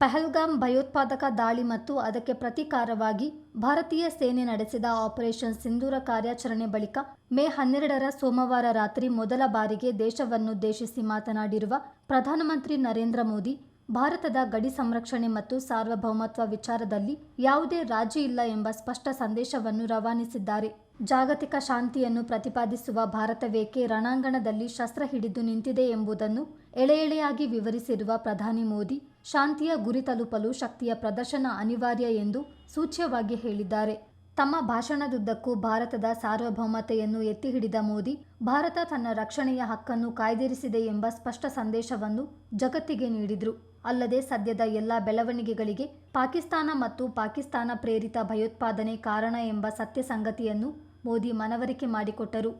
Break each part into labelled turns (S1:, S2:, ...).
S1: ಪಹಲ್ಗಾಮ್ ಭಯೋತ್ಪಾದಕ ದಾಳಿ ಮತ್ತು ಅದಕ್ಕೆ ಪ್ರತೀಕಾರವಾಗಿ ಭಾರತೀಯ ಸೇನೆ ನಡೆಸಿದ ಆಪರೇಷನ್ ಸಿಂಧೂರ ಕಾರ್ಯಾಚರಣೆ ಬಳಿಕ ಮೇ 12ರ ಸೋಮವಾರ ರಾತ್ರಿ ಮೊದಲ ಬಾರಿಗೆ ದೇಶವನ್ನುದ್ದೇಶಿಸಿ ಮಾತನಾಡಿರುವ ಪ್ರಧಾನಮಂತ್ರಿ ನರೇಂದ್ರ ಮೋದಿ, ಭಾರತದ ಗಡಿ ಸಂರಕ್ಷಣೆ ಮತ್ತು ಸಾರ್ವಭೌಮತ್ವ ವಿಚಾರದಲ್ಲಿ ಯಾವುದೇ ರಾಜಿ ಇಲ್ಲ ಎಂಬ ಸ್ಪಷ್ಟ ಸಂದೇಶವನ್ನು ರವಾನಿಸಿದ್ದಾರೆ. ಜಾಗತಿಕ ಶಾಂತಿಯನ್ನು ಪ್ರತಿಪಾದಿಸುವ ಭಾರತವೇಕೆ ರಣಾಂಗಣದಲ್ಲಿ ಶಸ್ತ್ರ ಹಿಡಿದು ನಿಂತಿದೆ ಎಂಬುದನ್ನು ಎಳೆಯಾಗಿ ವಿವರಿಸಿರುವ ಪ್ರಧಾನಿ ಮೋದಿ, ಶಾಂತಿಯ ಗುರಿ ತಲುಪಲು ಶಕ್ತಿಯ ಪ್ರದರ್ಶನ ಅನಿವಾರ್ಯ ಎಂದು ಸೂಚ್ಯವಾಗಿ ಹೇಳಿದ್ದಾರೆ. ತಮ್ಮ ಭಾಷಣದುದ್ದಕ್ಕೂ ಭಾರತದ ಸಾರ್ವಭೌಮತೆಯನ್ನು ಎತ್ತಿ ಹಿಡಿದ ಮೋದಿ, ಭಾರತ ತನ್ನ ರಕ್ಷಣೆಯ ಹಕ್ಕನ್ನು ಕಾಯ್ದಿರಿಸಿದೆ ಎಂಬ ಸ್ಪಷ್ಟ ಸಂದೇಶವನ್ನು ಜಗತ್ತಿಗೆ ನೀಡಿದರು. ಅಲ್ಲದೆ ಸದ್ಯದ ಎಲ್ಲ ಬೆಳವಣಿಗೆಗಳಿಗೆ ಪಾಕಿಸ್ತಾನ ಮತ್ತು ಪಾಕಿಸ್ತಾನ ಪ್ರೇರಿತ ಭಯೋತ್ಪಾದನೆ ಕಾರಣ ಎಂಬ ಸತ್ಯ ಸಂಗತಿಯನ್ನು ಮೋದಿ ಮನವರಿಕೆ ಮಾಡಿಕೊಟ್ಟರು.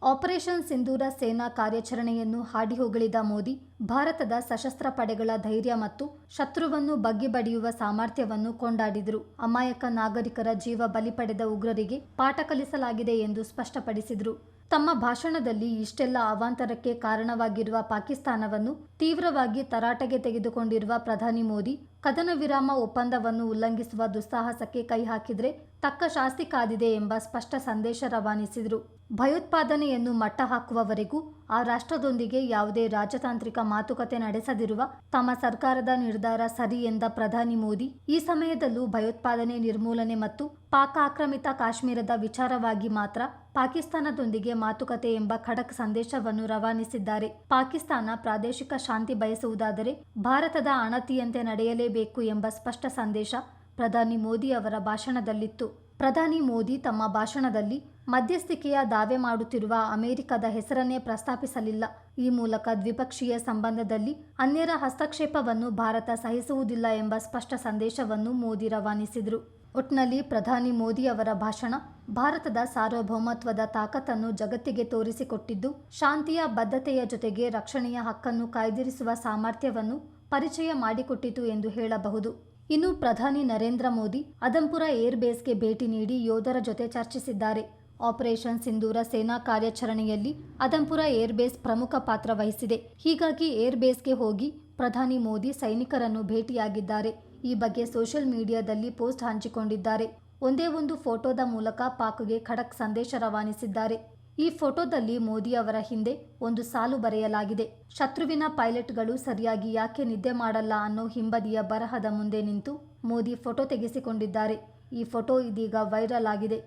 S1: ಆಪರೇಷನ್ ಸಿಂಧೂರ ಸೇನಾ ಕಾರ್ಯಾಚರಣೆಯನ್ನು ಹಾಡಿ ಹೊಗಳಿದ ಮೋದಿ, ಭಾರತದ ಸಶಸ್ತ್ರ ಪಡೆಗಳ ಧೈರ್ಯ ಮತ್ತು ಶತ್ರುವನ್ನು ಬಗ್ಗಿ ಬಡಿಯುವ ಸಾಮರ್ಥ್ಯವನ್ನು ಕೊಂಡಾಡಿದರು. ಅಮಾಯಕ ನಾಗರಿಕರ ಜೀವ ಬಲಿ ಪಡೆದ ಉಗ್ರರಿಗೆ ಪಾಠ ಕಲಿಸಲಾಗಿದೆ ಎಂದು ಸ್ಪಷ್ಟಪಡಿಸಿದರು. ತಮ್ಮ ಭಾಷಣದಲ್ಲಿ ಇಷ್ಟೆಲ್ಲ ಅವಾಂತರಕ್ಕೆ ಕಾರಣವಾಗಿರುವ ಪಾಕಿಸ್ತಾನವನ್ನು ತೀವ್ರವಾಗಿ ತರಾಟೆಗೆ ತೆಗೆದುಕೊಂಡಿರುವ ಪ್ರಧಾನಿ ಮೋದಿ, ಕದನ ವಿರಾಮ ಒಪ್ಪಂದವನ್ನು ಉಲ್ಲಂಘಿಸುವ ದುಸ್ಸಾಹಸಕ್ಕೆ ಕೈ ಹಾಕಿದರೆ ತಕ್ಕ ಶಾಸ್ತಿ ಕಾದಿದೆ ಎಂಬ ಸ್ಪಷ್ಟ ಸಂದೇಶ ರವಾನಿಸಿದರು. ಭಯೋತ್ಪಾದನೆಯನ್ನು ಮಟ್ಟ ಹಾಕುವವರೆಗೂ ಆ ರಾಷ್ಟ್ರದೊಂದಿಗೆ ಯಾವುದೇ ರಾಜತಾಂತ್ರಿಕ ಮಾತುಕತೆ ನಡೆಸದಿರುವ ತಮ್ಮ ಸರ್ಕಾರದ ನಿರ್ಧಾರ ಸರಿ ಎಂದ ಪ್ರಧಾನಿ ಮೋದಿ, ಈ ಸಮಯದಲ್ಲೂ ಭಯೋತ್ಪಾದನೆ ನಿರ್ಮೂಲನೆ ಮತ್ತು ಪಾಕ್ ಆಕ್ರಮಿತ ಕಾಶ್ಮೀರದ ವಿಚಾರವಾಗಿ ಮಾತ್ರ ಪಾಕಿಸ್ತಾನದೊಂದಿಗೆ ಮಾತುಕತೆ ಎಂಬ ಖಡಕ್ ಸಂದೇಶವನ್ನು ರವಾನಿಸಿದ್ದಾರೆ. ಪಾಕಿಸ್ತಾನ ಪ್ರಾದೇಶಿಕ ಶಾಂತಿ ಬಯಸುವುದಾದರೆ ಭಾರತದ ಅಣತಿಯಂತೆ ನಡೆಯಲೇಬೇಕು ಎಂಬ ಸ್ಪಷ್ಟ ಸಂದೇಶ ಪ್ರಧಾನಿ ಮೋದಿ ಅವರ ಭಾಷಣದಲ್ಲಿತ್ತು. ಪ್ರಧಾನಿ ಮೋದಿ ತಮ್ಮ ಭಾಷಣದಲ್ಲಿ ಮಧ್ಯಸ್ಥಿಕೆಯ ದಾವೆ ಮಾಡುತ್ತಿರುವ ಅಮೆರಿಕದ ಹೆಸರನ್ನೇ ಪ್ರಸ್ತಾಪಿಸಲಿಲ್ಲ. ಈ ಮೂಲಕ ದ್ವಿಪಕ್ಷೀಯ ಸಂಬಂಧದಲ್ಲಿ ಅನ್ಯರ ಹಸ್ತಕ್ಷೇಪವನ್ನು ಭಾರತ ಸಹಿಸುವುದಿಲ್ಲ ಎಂಬ ಸ್ಪಷ್ಟ ಸಂದೇಶವನ್ನು ಮೋದಿ ರವಾನಿಸಿದರು. ಒಟ್ನಲ್ಲಿ ಪ್ರಧಾನಿ ಮೋದಿ ಅವರ ಭಾಷಣ ಭಾರತದ ಸಾರ್ವಭೌಮತ್ವದ ತಾಕತ್ತನ್ನು ಜಗತ್ತಿಗೆ ತೋರಿಸಿಕೊಟ್ಟಿದ್ದು, ಶಾಂತಿಯ ಬದ್ಧತೆಯ ಜೊತೆಗೆ ರಕ್ಷಣೆಯ ಹಕ್ಕನ್ನು ಕಾಯ್ದಿರಿಸುವ ಸಾಮರ್ಥ್ಯವನ್ನು ಪರಿಚಯ ಮಾಡಿಕೊಟ್ಟಿತು ಎಂದು ಹೇಳಬಹುದು. ಇನ್ನು ಪ್ರಧಾನಿ ನರೇಂದ್ರ ಮೋದಿ ಅದಂಪುರ ಏರ್ ಬೇಸ್ಗೆ ಭೇಟಿ ನೀಡಿ ಯೋಧರ ಜೊತೆ ಚರ್ಚಿಸಿದ್ದಾರೆ. ಆಪರೇಷನ್ ಸಿಂಧೂರ ಸೇನಾ ಕಾರ್ಯಾಚರಣೆಯಲ್ಲಿ ಅದಂಪುರ ಏರ್ ಬೇಸ್ ಪ್ರಮುಖ ಪಾತ್ರ ವಹಿಸಿದೆ. ಹೀಗಾಗಿ ಏರ್ ಬೇಸ್ಗೆ ಹೋಗಿ ಪ್ರಧಾನಿ ಮೋದಿ ಸೈನಿಕರನ್ನು ಭೇಟಿಯಾಗಿದ್ದಾರೆ. ಈ ಬಗ್ಗೆ ಸೋಷಿಯಲ್ ಮೀಡಿಯಾದಲ್ಲಿ ಪೋಸ್ಟ್ ಹಂಚಿಕೊಂಡಿದ್ದಾರೆ. ಒಂದೇ ಒಂದು ಫೋಟೋದ ಮೂಲಕ ಪಾಕ್ಗೆ ಖಡಕ್ ಸಂದೇಶ ರವಾನಿಸಿದ್ದಾರೆ. ಈ ಫೋಟೋದಲ್ಲಿ ಮೋದಿ ಅವರ ಹಿಂದೆ ಒಂದು ಸಾಲು ಬರೆಯಲಾಗಿದೆ. ಶತ್ರುವಿನ ಪೈಲಟ್ಗಳು ಸರಿಯಾಗಿ ಯಾಕೆ ನಿದ್ದೆ ಮಾಡಲ್ಲ ಅನ್ನೋ ಹಿಂಬದಿಯ ಬರಹದ ಮುಂದೆ ನಿಂತು ಮೋದಿ ಫೋಟೋ ತೆಗೆಸಿಕೊಂಡಿದ್ದಾರೆ. ಈ ಫೋಟೋ ಇದೀಗ ವೈರಲ್ ಆಗಿದೆ.